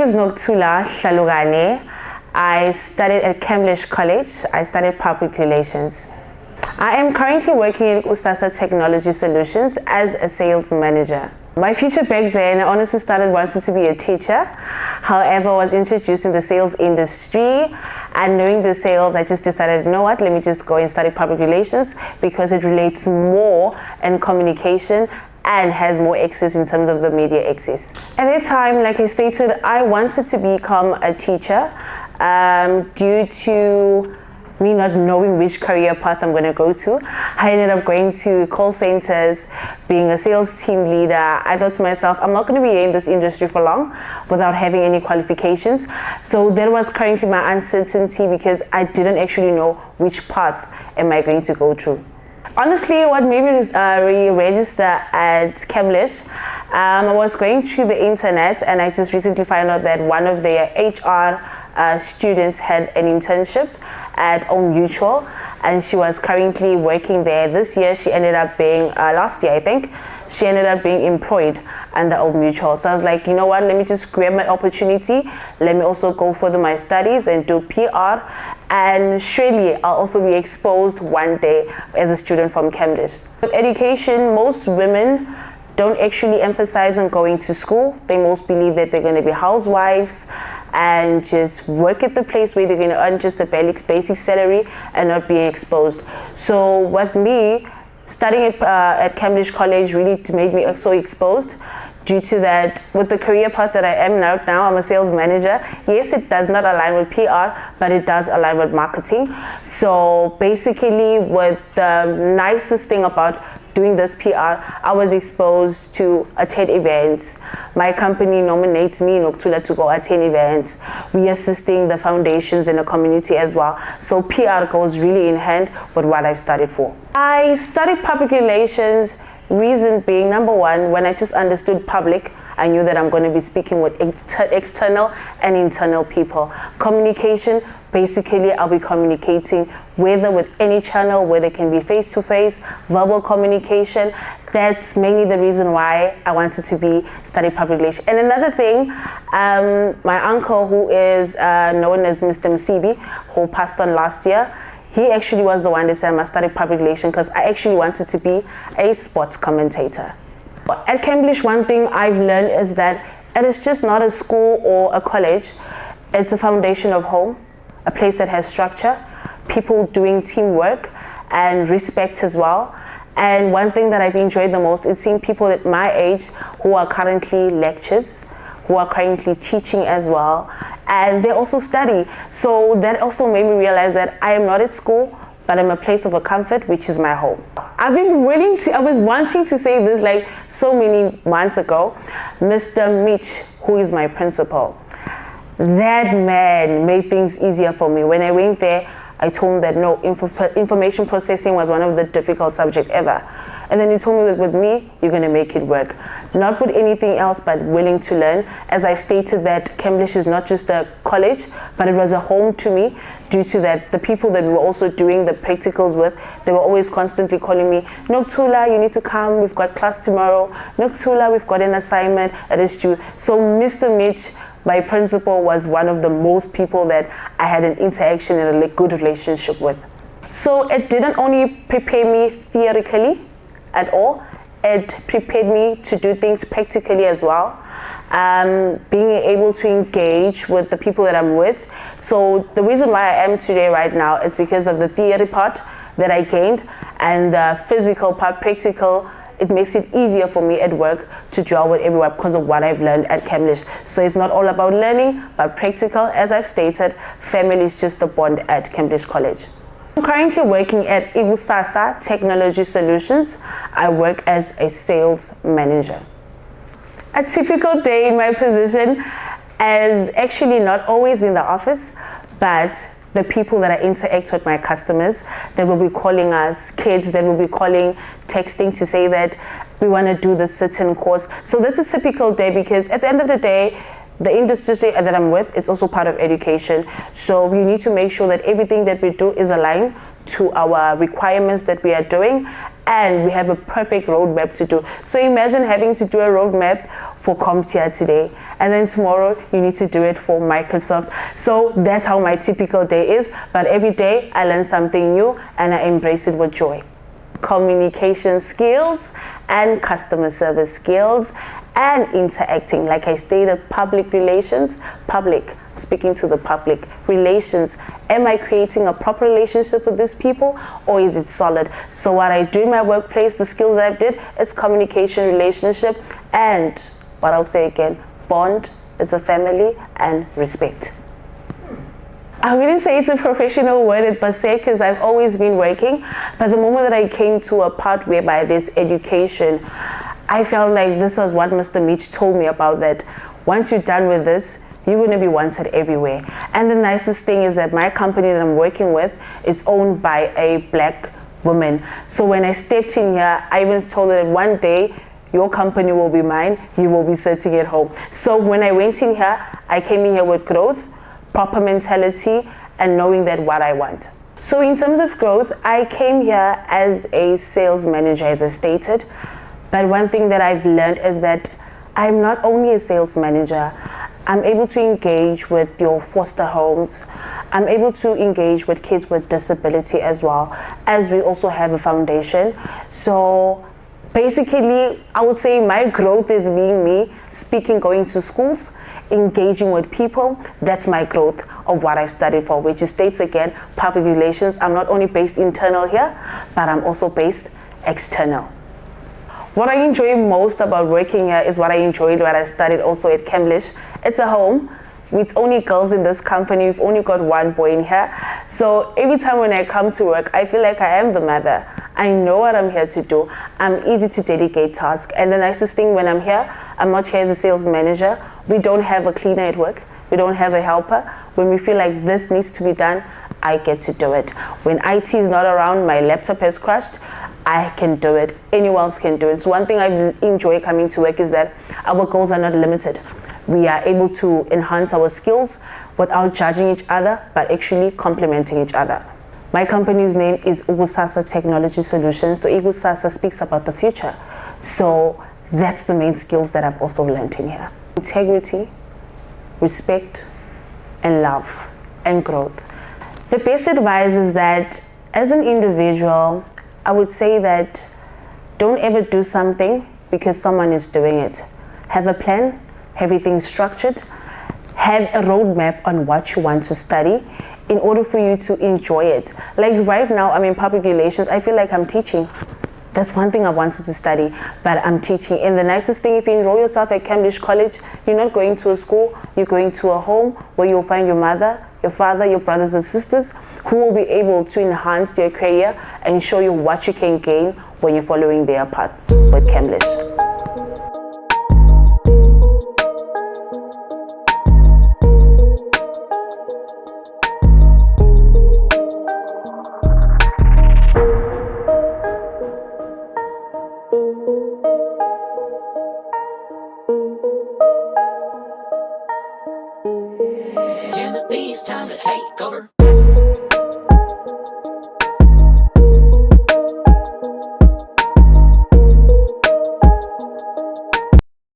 is Nokuthula Hlalukane. I studied at Camblish College. I studied public relations. I am currently working in Nokuthula Technology Solutions as a sales manager. My future back then, I honestly started wanting to be a teacher. However, I was introduced in the sales industry, and knowing the sales, I just decided, you know what, let me just go and study public relations because it relates more in communication and has more access in terms of the media access. At that time, like I stated, I wanted to become a teacher due to me not knowing which career path I'm going to go to. I ended up going to call centers, being a sales team leader. I thought to myself, I'm not going to be in this industry for long without having any qualifications. So that was currently my uncertainty because I didn't actually know which path am I going to go through. Honestly, what made me re-register at Camblish, I was going through the internet and I just recently found out that one of their HR students had an internship at Old Mutual, and she was currently working there. This year she ended up being, last year I think, she ended up being employed under Old Mutual. So I was like, you know what, let me just grab my opportunity. Let me also go further my studies and do PR, and surely I'll also be exposed one day as a student from Camblish. With education, most women don't actually emphasize on going to school. They most believe that they're going to be housewives and just work at the place where they're going to earn just a basic salary and not being exposed. So with me, studying at Camblish College really made me so exposed due to that. With the career path that I am now, I'm a sales manager. Yes, it does not align with PR, but it does align with marketing. So basically, with the nicest thing about doing this PR, I was exposed to attend events. My company nominates me, Nokuthula, to go attend events. We assisting the foundations in the community as well. So PR goes really in hand with what I've studied for. I studied public relations, reason being, number one, when I just understood public, I knew that I'm going to be speaking with external and internal people. Communication, basically I'll be communicating whether with any channel, whether it can be face-to-face, verbal communication. That's mainly the reason why I wanted to study public relations. And another thing, my uncle, who is known as Mr. Msibi, who passed on last year, he actually was the one that said I must study public relations because I actually wanted to be a sports commentator. At Camblish, one thing I've learned is that it is just not a school or a college. It's a foundation of home, a place that has structure, people doing teamwork and respect as well. And one thing that I've enjoyed the most is seeing people at my age who are currently lecturers, who are currently teaching as well, and they also study. So that also made me realize that I am not at school, but I'm a place of a comfort, which is my home. I was wanting to say this like so many months ago. Mr. Mitch, who is my principal, that man made things easier for me. When I went there, I told him that no, information processing was one of the difficult subjects ever. And then he told me that with me, you're going to make it work. Not with anything else, but willing to learn. As I've stated, that Camblish is not just a college, but it was a home to me due to that the people that we were also doing the practicals with, they were always constantly calling me, Nokuthula, you need to come, we've got class tomorrow. Nokuthula, we've got an assignment that is due. So Mr. Mitch, my principal, was one of the most people that I had an interaction and a good relationship with. So it didn't only prepare me theoretically at all, it prepared me to do things practically as well. Being able to engage with the people that I'm with. So the reason why I am today right now is because of the theory part that I gained, and the physical part, practical. It makes it easier for me at work to gel with everyone because of what I've learned at Camblish. So it's not all about learning, but practical. As I've stated, family is just a bond at Camblish College. I'm currently working at Nokuthula Technology Solutions. I work as a sales manager. A typical day in my position is actually not always in the office, but the people that I interact with, my customers, that will be calling us, kids that will be calling, texting to say that we want to do this certain course. So that's a typical day because at the end of the day, the industry that I'm with, it's also part of education. So we need to make sure that everything that we do is aligned to our requirements that we are doing, and we have a perfect roadmap to do. So imagine having to do a roadmap for CompTIA today, and then tomorrow you need to do it for Microsoft. So that's how my typical day is, but every day I learn something new and I embrace it with joy. Communication skills and customer service skills and interacting, like I stated, public relations, speaking to the public relations. Am I creating a proper relationship with these people, or is it solid? So what I do in my workplace, the skills that I did, is communication, relationship, and what I'll say again, bond, it's a family, and respect. I wouldn't say it's a professional word per se, because I've always been working, but the moment that I came to a part whereby there's education, I felt like this was what Mr. Mitch told me about, that once you're done with this, you're going to be wanted everywhere. And the nicest thing is that my company that I'm working with is owned by a black woman. So when I stepped in here, I even told her that one day your company will be mine, you will be sitting at home. So when I went in here, I came in here with growth, proper mentality, and knowing that what I want. So in terms of growth, I came here as a sales manager, as I stated. But one thing that I've learned is that I'm not only a sales manager, I'm able to engage with your foster homes. I'm able to engage with kids with disability as well, as we also have a foundation. So basically, I would say my growth is being me speaking, going to schools, engaging with people. That's my growth of what I've studied for, which states again, public relations. I'm not only based internal here, but I'm also based external. What I enjoy most about working here is what I enjoyed when I studied also at Camblish. It's a home. It's only girls in this company. We've only got one boy in here. So every time when I come to work, I feel like I am the mother. I know what I'm here to do. I'm easy to delegate tasks. And the nicest thing when I'm here, I'm not here as a sales manager. We don't have a cleaner at work. We don't have a helper. When we feel like this needs to be done, I get to do it. When IT is not around, my laptop has crashed, I can do it. Anyone else can do it. So one thing I enjoy coming to work is that our goals are not limited. We are able to enhance our skills without judging each other, but actually complementing each other. My company's name is Nokuthula Technology Solutions. So Nokuthula speaks about the future. So that's the main skills that I've also learned in here. Integrity, respect, and love, and growth. The best advice is that as an individual, I would say that don't ever do something because someone is doing it. Have a plan, have everything structured, have a roadmap on what you want to study in order for you to enjoy it. Like right now, I'm in public relations. I feel like I'm teaching. That's one thing I wanted to study, but I'm teaching. And the nicest thing, if you enroll yourself at Camblish College, you're not going to a school, you're going to a home where you'll find your mother, your father, your brothers and sisters, who will be able to enhance your career and show you what you can gain when you're following their path with Camblish. Timothy's time to take over.